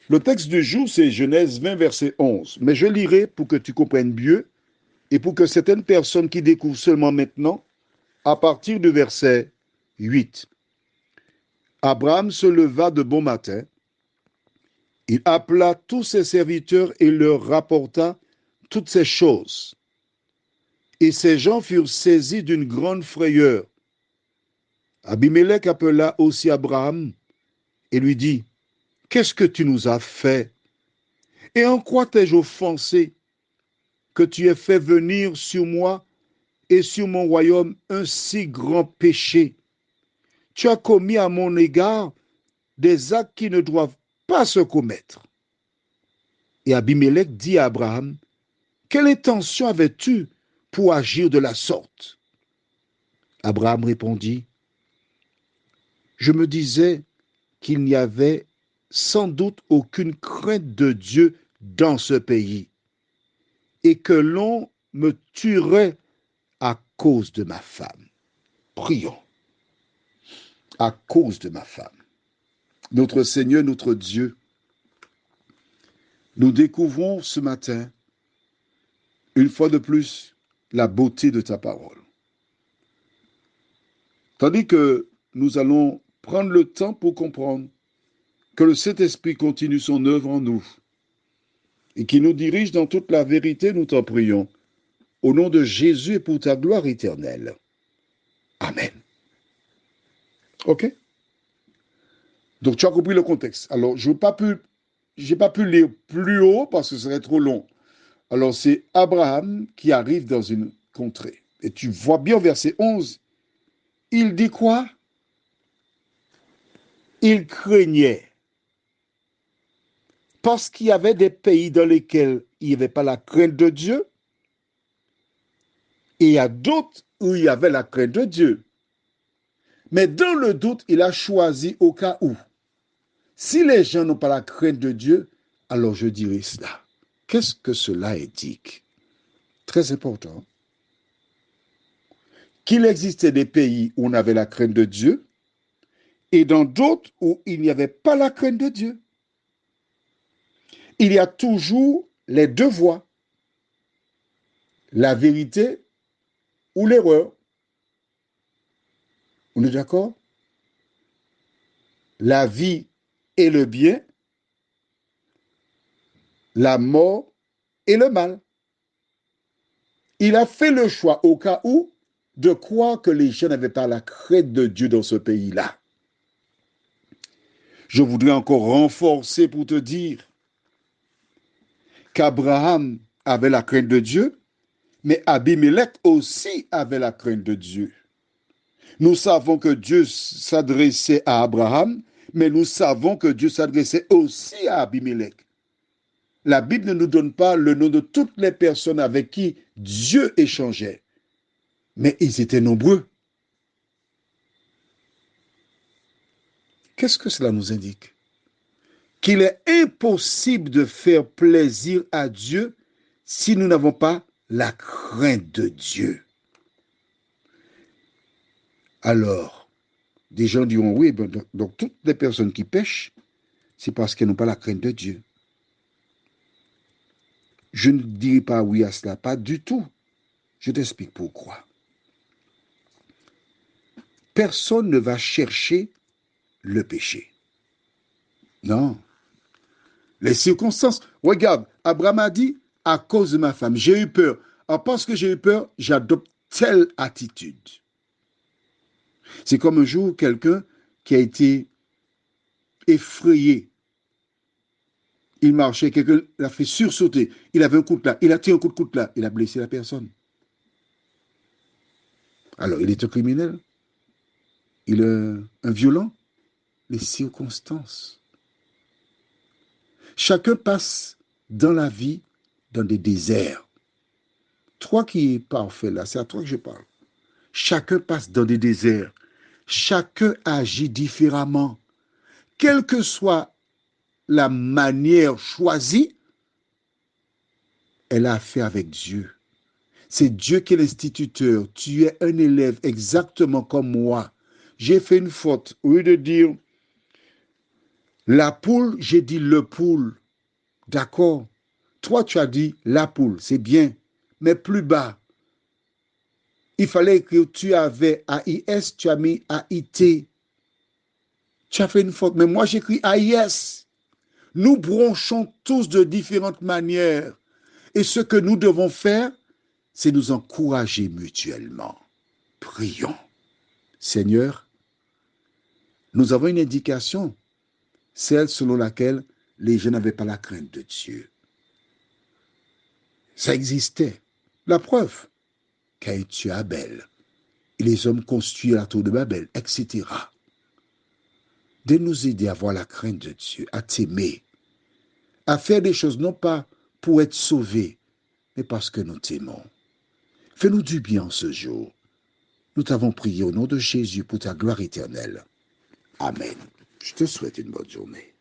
Le texte du jour, c'est Genèse 20, verset 11. Mais je lirai pour que tu comprennes mieux et pour que certaines personnes qui découvrent seulement maintenant, à partir du verset 8. Abraham se leva de bon matin, il appela tous ses serviteurs et leur rapporta toutes ces choses. Et ces gens furent saisis d'une grande frayeur. Abimelech appela aussi Abraham et lui dit, « Qu'est-ce que tu nous as fait? Et en quoi t'ai-je offensé que tu aies fait venir sur moi et sur mon royaume un si grand péché? Tu as commis à mon égard des actes qui ne doivent pas se commettre. » Et Abimelech dit à Abraham, « Quelle intention avais-tu pour agir de la sorte? » Abraham répondit, « Je me disais qu'il n'y avait sans doute aucune crainte de Dieu dans ce pays et que l'on me tuerait à cause de ma femme. » Prions. À cause de ma femme. Notre Seigneur, notre Dieu, nous découvrons ce matin, une fois de plus, la beauté de ta parole. Tandis que nous allons prendre le temps pour comprendre que le Saint-Esprit continue son œuvre en nous et qui nous dirige dans toute la vérité, nous t'en prions, au nom de Jésus et pour ta gloire éternelle. Amen. OK? Donc tu as compris le contexte. Alors, je n'ai pas pu lire plus haut parce que ce serait trop long. Alors, c'est Abraham qui arrive dans une contrée. Et tu vois bien au verset 11, il dit quoi? Il craignait. Parce qu'il y avait des pays dans lesquels il n'y avait pas la crainte de Dieu, et il y a d'autres où il y avait la crainte de Dieu. Mais dans le doute, il a choisi au cas où. Si les gens n'ont pas la crainte de Dieu, alors je dirais cela. Qu'est-ce que cela indique? Très important. Qu'il existait des pays où on avait la crainte de Dieu et dans d'autres où il n'y avait pas la crainte de Dieu. Il y a toujours les deux voies, la vérité ou l'erreur. On est d'accord? La vie et le bien, la mort et le mal. Il a fait le choix au cas où de croire que les gens n'avaient pas la crainte de Dieu dans ce pays-là. Je voudrais encore renforcer pour te dire qu'Abraham avait la crainte de Dieu, mais Abimelech aussi avait la crainte de Dieu. Nous savons que Dieu s'adressait à Abraham, mais nous savons que Dieu s'adressait aussi à Abimelech. La Bible ne nous donne pas le nom de toutes les personnes avec qui Dieu échangeait, mais ils étaient nombreux. Qu'est-ce que cela nous indique? Qu'il est impossible de faire plaisir à Dieu si nous n'avons pas la crainte de Dieu. Alors, des gens diront, oui, donc toutes les personnes qui pêchent, c'est parce qu'elles n'ont pas la crainte de Dieu. Je ne dirai pas oui à cela, pas du tout. Je t'explique pourquoi. Personne ne va chercher le péché. Non. Les circonstances. Regarde, Abraham a dit, à cause de ma femme, j'ai eu peur. Alors, parce que j'ai eu peur, j'adopte telle attitude. C'est comme un jour quelqu'un qui a été effrayé. Il marchait, quelqu'un l'a fait sursauter. Il avait un coup de là, il a tiré un coup de coude là, il a blessé la personne. Alors, il est un criminel. Il est un violent. Les circonstances. Chacun passe dans la vie dans des déserts. Toi qui es parfait là, c'est à toi que je parle. Chacun passe dans des déserts. Chacun agit différemment. Quelle que soit la manière choisie, elle a affaire avec Dieu. C'est Dieu qui est l'instituteur. Tu es un élève exactement comme moi. J'ai fait une faute. Au lieu de dire, La poule, j'ai dit le poule. D'accord. Toi, tu as dit la poule, c'est bien. Mais plus bas, il fallait que tu avais AIS, tu as mis AIT. Tu as fait une faute. Mais moi, j'écris AIS. Nous bronchons tous de différentes manières. Et ce que nous devons faire, c'est nous encourager mutuellement. Prions. Seigneur, nous avons une indication, celle selon laquelle les gens n'avaient pas la crainte de Dieu. Ça existait. La preuve, Caïn tue Abel, et les hommes construisent la tour de Babel, etc. De nous aider à avoir la crainte de Dieu, à t'aimer, à faire des choses non pas pour être sauvés, mais parce que nous t'aimons. Fais-nous du bien ce jour. Nous t'avons prié au nom de Jésus pour ta gloire éternelle. Amen. Je te souhaite une bonne journée.